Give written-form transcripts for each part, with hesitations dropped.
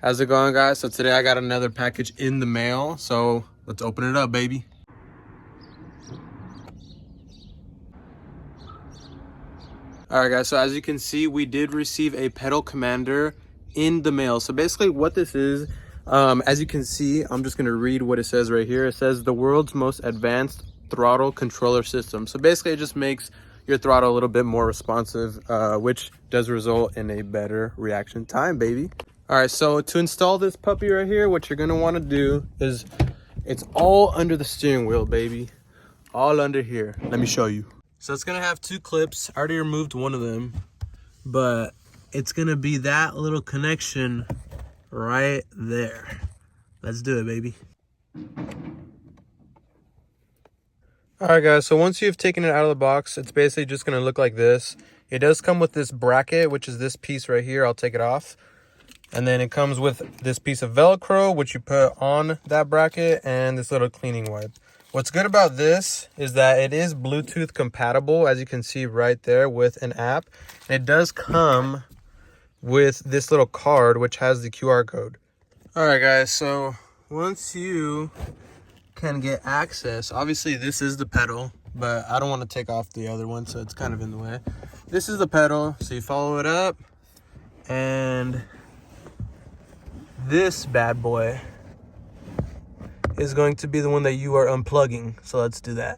How's it going, guys? So today I got another package in the mail, so let's open it up, baby. All right, guys, so as you can see, we did receive a pedal commander in the mail. So basically what this is, as you can see, I'm just gonna read what it says right here. It says the world's most advanced throttle controller system. So basically it just makes your throttle a little bit more responsive, which does result in a better reaction time, baby. All right, so to install this puppy right here, what you're gonna wanna do is, it's all under the steering wheel, baby. All under here. Let me show you. So it's gonna have two clips. I already removed one of them, but it's gonna be that little connection right there. Let's do it, baby. All right, guys, so once you've taken it out of the box, it's basically just gonna look like this. It does come with this bracket, which is this piece right here. I'll take it off. And then it comes with this piece of Velcro, which you put on that bracket, and this little cleaning wipe. What's good about this is that it is Bluetooth compatible, as you can see right there, with an app. It does come with this little card, which has the QR code. All right, guys, so once you can get access, obviously this is the pedal, but I don't want to take off the other one, so it's kind of in the way. This is the pedal, so you follow it up, and this bad boy is going to be the one that you are unplugging. So let's do that.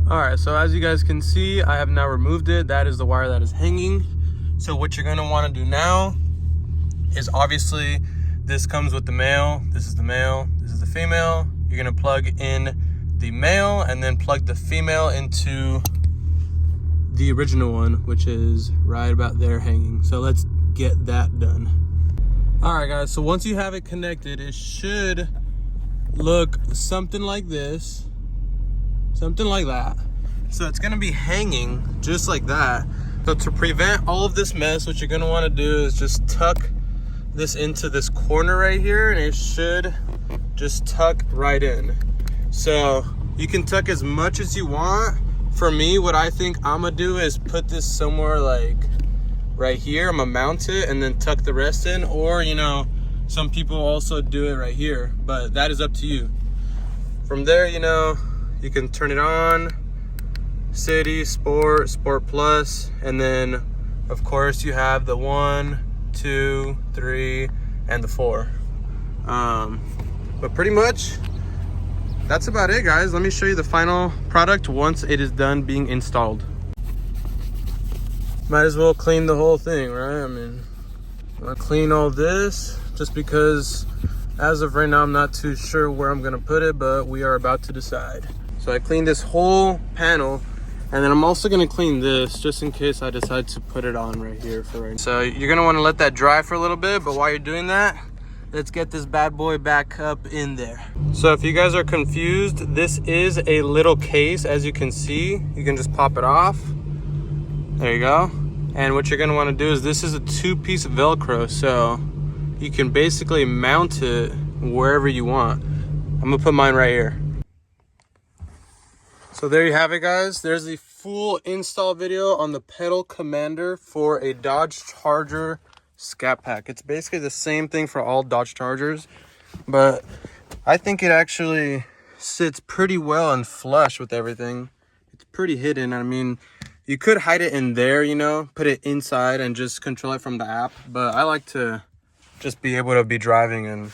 All right, so as you guys can see, I have now removed it. That is the wire that is hanging. So what you're gonna wanna do now is, obviously this comes with the male. This is the male, this is the female. You're gonna plug in the male and then plug the female into the original one, which is right about there hanging. So let's get that done. All right, guys, so once you have it connected, it should look something like this, something like that. So it's gonna be hanging just like that. So to prevent all of this mess, what you're gonna wanna do is just tuck this into this corner right here, and it should just tuck right in. So you can tuck as much as you want. For me, what I think I'm gonna do is put this somewhere like right here. I'm gonna mount it and then tuck the rest in, or you know, some people also do it right here, but that is up to you. From there, you know, you can turn it on, city, sport, sport plus, and then of course you have the 1, 2, 3, and the 4. But pretty much that's about it, guys. Let me show you the final product once it is done being installed. Might as well clean the whole thing, right? I mean, I'll clean all this just because as of right now, I'm not too sure where I'm gonna put it, but we are about to decide. So I cleaned this whole panel, and then I'm also gonna clean this just in case I decide to put it on right here for right now. So you're gonna wanna let that dry for a little bit, but while you're doing that, let's get this bad boy back up in there. So if you guys are confused, this is a little case. As you can see, you can just pop it off. There you go. And what you're gonna wanna do is, this is a 2-piece Velcro, so you can basically mount it wherever you want. I'm gonna put mine right here. So there you have it, guys. There's the full install video on the pedal commander for a Dodge Charger Scat Pack. It's basically the same thing for all Dodge Chargers, but I think it actually sits pretty well and flush with everything. It's pretty hidden. I mean, you could hide it in there, you know, put it inside and just control it from the app, but I like to just be able to be driving and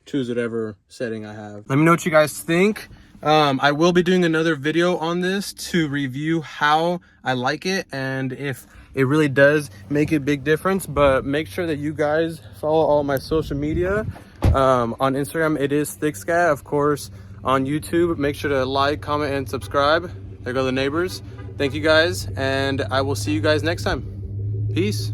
choose whatever setting I have. Let me know what you guys think. I will be doing another video on this to review how I like it and if it really does make a big difference. But make sure that you guys follow all my social media. On Instagram, it is ThickScat. Of course, on YouTube, make sure to like, comment, and subscribe. There go the neighbors. Thank you guys, and I will see you guys next time. Peace.